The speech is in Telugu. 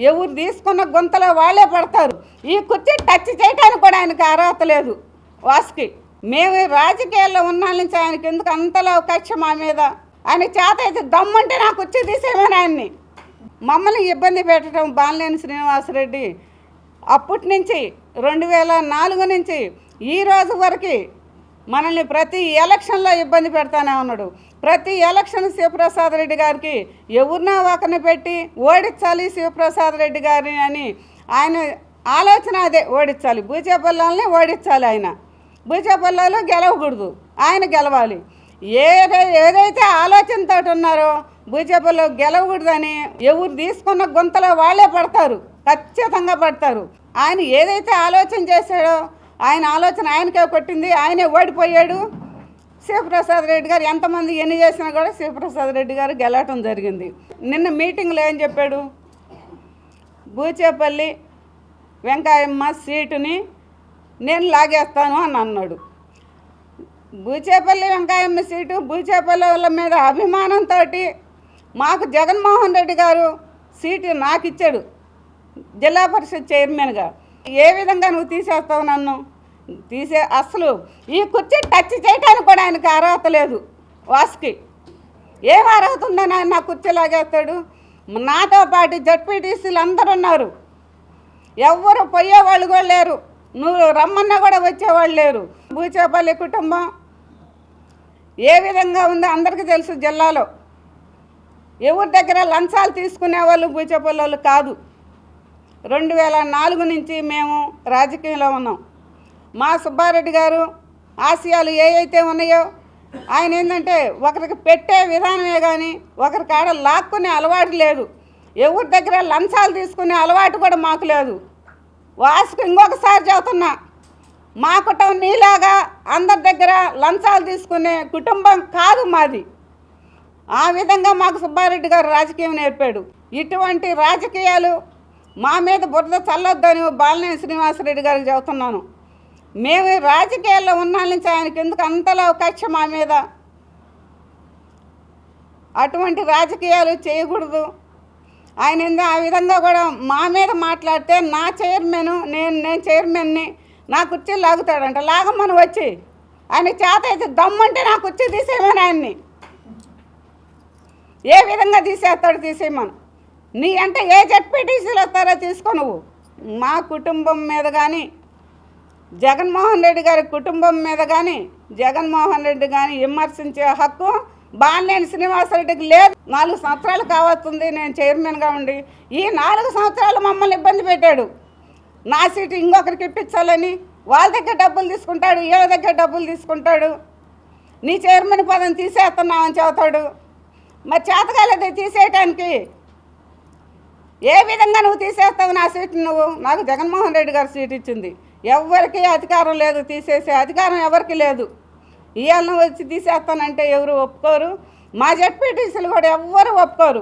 ఎవరు తీసుకున్న గుంతలో వాళ్ళే పడతారు. ఈ కుర్చీ టచ్ చేయడానికి కూడా ఆయనకి అర్హత లేదు వాసుకి. మేము రాజకీయాల్లో ఉన్న నుంచి ఆయనకి ఎందుకు అంతలో కక్ష మా మీద? ఆయన చేత అయితే దమ్ముంటే నా కుర్చీ తీసేయమని ఆయన్ని మమ్మల్ని ఇబ్బంది పెట్టడం బాలినేని శ్రీనివాసరెడ్డి అప్పటి నుంచి 2004 నుంచి ఈ రోజు వరకు మనల్ని ప్రతి ఎలక్షన్లో ఇబ్బంది పెడతానే ఉన్నాడు. ప్రతి ఎలక్షన్ శివప్రసాద్ రెడ్డి గారికి ఎవరినో ఒకరిని పెట్టి ఓడించాలి శివప్రసాద్ రెడ్డి గారిని అని ఆయన ఆలోచన అదే. ఓడించాలి, బూచేపల్లాలని ఓడించాలి. ఆయన బూచేపల్లాలో గెలవకూడదు, ఆయన గెలవాలి. ఏదైతే ఆలోచనతో ఉన్నారో బూచేపల్లిలో గెలవకూడదని ఎవరు తీసుకున్న గుంతలో వాళ్ళే పడతారు, ఖచ్చితంగా పడతారు. ఆయన ఏదైతే ఆలోచన చేశాడో ఆయన ఆలోచన ఆయనకే కొట్టింది, ఆయనే ఓడిపోయాడు. శివప్రసాద్ రెడ్డి గారు ఎంతమంది ఎన్ని చేసినా కూడా శివప్రసాద్ రెడ్డి గారు గెలవటం జరిగింది. నిన్న మీటింగ్లో ఏం చెప్పాడు? బూచేపల్లి వెంకాయమ్మ సీటుని నేను లాగేస్తాను అని అన్నాడు. బూచేపల్లి వెంకాయమ్మ సీటు బూచేపల్లి వాళ్ళ మీద అభిమానంతో మాకు జగన్మోహన్ రెడ్డి గారు సీటు నాకు ఇచ్చాడు జిల్లా పరిషత్ చైర్మన్గా. ఏ విధంగా నువ్వు తీసేస్తావు నన్ను? అసలు ఈ కుర్చీ టచ్ చేయడానికి కూడా ఆయనకి అర్హత లేదు వాసుకి. ఏం అర్హత ఉందని ఆయన నా కుర్చీ లాగేస్తాడు? నాతో పాటు జడ్పీటీసీలు అందరూ ఉన్నారు, ఎవ్వరు పోయేవాళ్ళు కూడా లేరు, నువ్వు రమ్మన్నా కూడా వచ్చేవాళ్ళు లేరు. బూచేపల్లి కుటుంబం ఏ విధంగా ఉందో అందరికీ తెలుసు. జిల్లాలో ఎవరి దగ్గర లంచాలు తీసుకునే వాళ్ళు బూచేపల్లి వాళ్ళు కాదు. 2004 నుంచి మేము రాజకీయంలో ఉన్నాం. మా సుబ్బారెడ్డి గారు ఆశయాలు ఏవైతే ఉన్నాయో ఆయన ఏంటంటే ఒకరికి పెట్టే విధానమే కానీ ఒకరి కాడ లాక్కునే అలవాటు లేదు. ఎవరి దగ్గర లంచాలు తీసుకునే అలవాటు కూడా మాకు లేదు. వాసుకు ఇంకొకసారి చెబుతున్నా, మా కుటుంబం నీలాగా అందరి దగ్గర లంచాలు తీసుకునే కుటుంబం కాదు మాది. ఆ విధంగా మాకు సుబ్బారెడ్డి గారు రాజకీయం నేర్పాడు. ఇటువంటి రాజకీయాలు మా మీద బురద చల్లొద్దని బాలినేని శ్రీనివాసరెడ్డి గారికి చెబుతున్నాను. మేము రాజకీయాల్లో ఉన్న నుంచి ఆయనకి ఎందుకు అంతలో కక్ష మా మీద? అటువంటి రాజకీయాలు చేయకూడదు. ఆయన ఆ విధంగా కూడా మా మీద మాట్లాడితే నా చైర్మన్ నేను చైర్మన్ని నా కుర్చీ లాగుతాడంట. లాగమని వచ్చి ఆయన చేత అయితే దమ్ముంటే నా కుర్చీ తీసేయమని ఆయన్ని ఏ విధంగా తీసేస్తాడు తీసేయమని. నీ అంటే ఏ జడ్పీటీసీలు వస్తారో తీసుకో నువ్వు. మా కుటుంబం మీద కానీ జగన్మోహన్ రెడ్డి గారి కుటుంబం మీద కానీ జగన్మోహన్ రెడ్డి కానీ విమర్శించే హక్కు బాలినేని శ్రీనివాసరెడ్డికి లేదు. 4 సంవత్సరాలు కావస్తుంది నేను చైర్మన్గా ఉండి. ఈ 4 సంవత్సరాలు మమ్మల్ని ఇబ్బంది పెట్టాడు. నా సీటు ఇంకొకరికి ఇప్పించాలని వాళ్ళ దగ్గర డబ్బులు తీసుకుంటాడు, వీళ్ళ దగ్గర డబ్బులు తీసుకుంటాడు. నీ చైర్మన్ పదం తీసేస్తున్నామని చెబుతాడు. మరి చేతకాలేదు తీసేయటానికి. ఏ విధంగా నువ్వు తీసేస్తావు నా సీటు? నువ్వు నాకు జగన్మోహన్ రెడ్డి గారు సీట్ ఇచ్చింది. ఎవరికి అధికారం లేదు, తీసేసే అధికారం ఎవరికి లేదు. ఇవాళ వచ్చి తీసేస్తానంటే ఎవరు ఒప్పుకోరు. మా జడ్పీటీసీలు కూడా ఎవ్వరు ఒప్పుకోరు.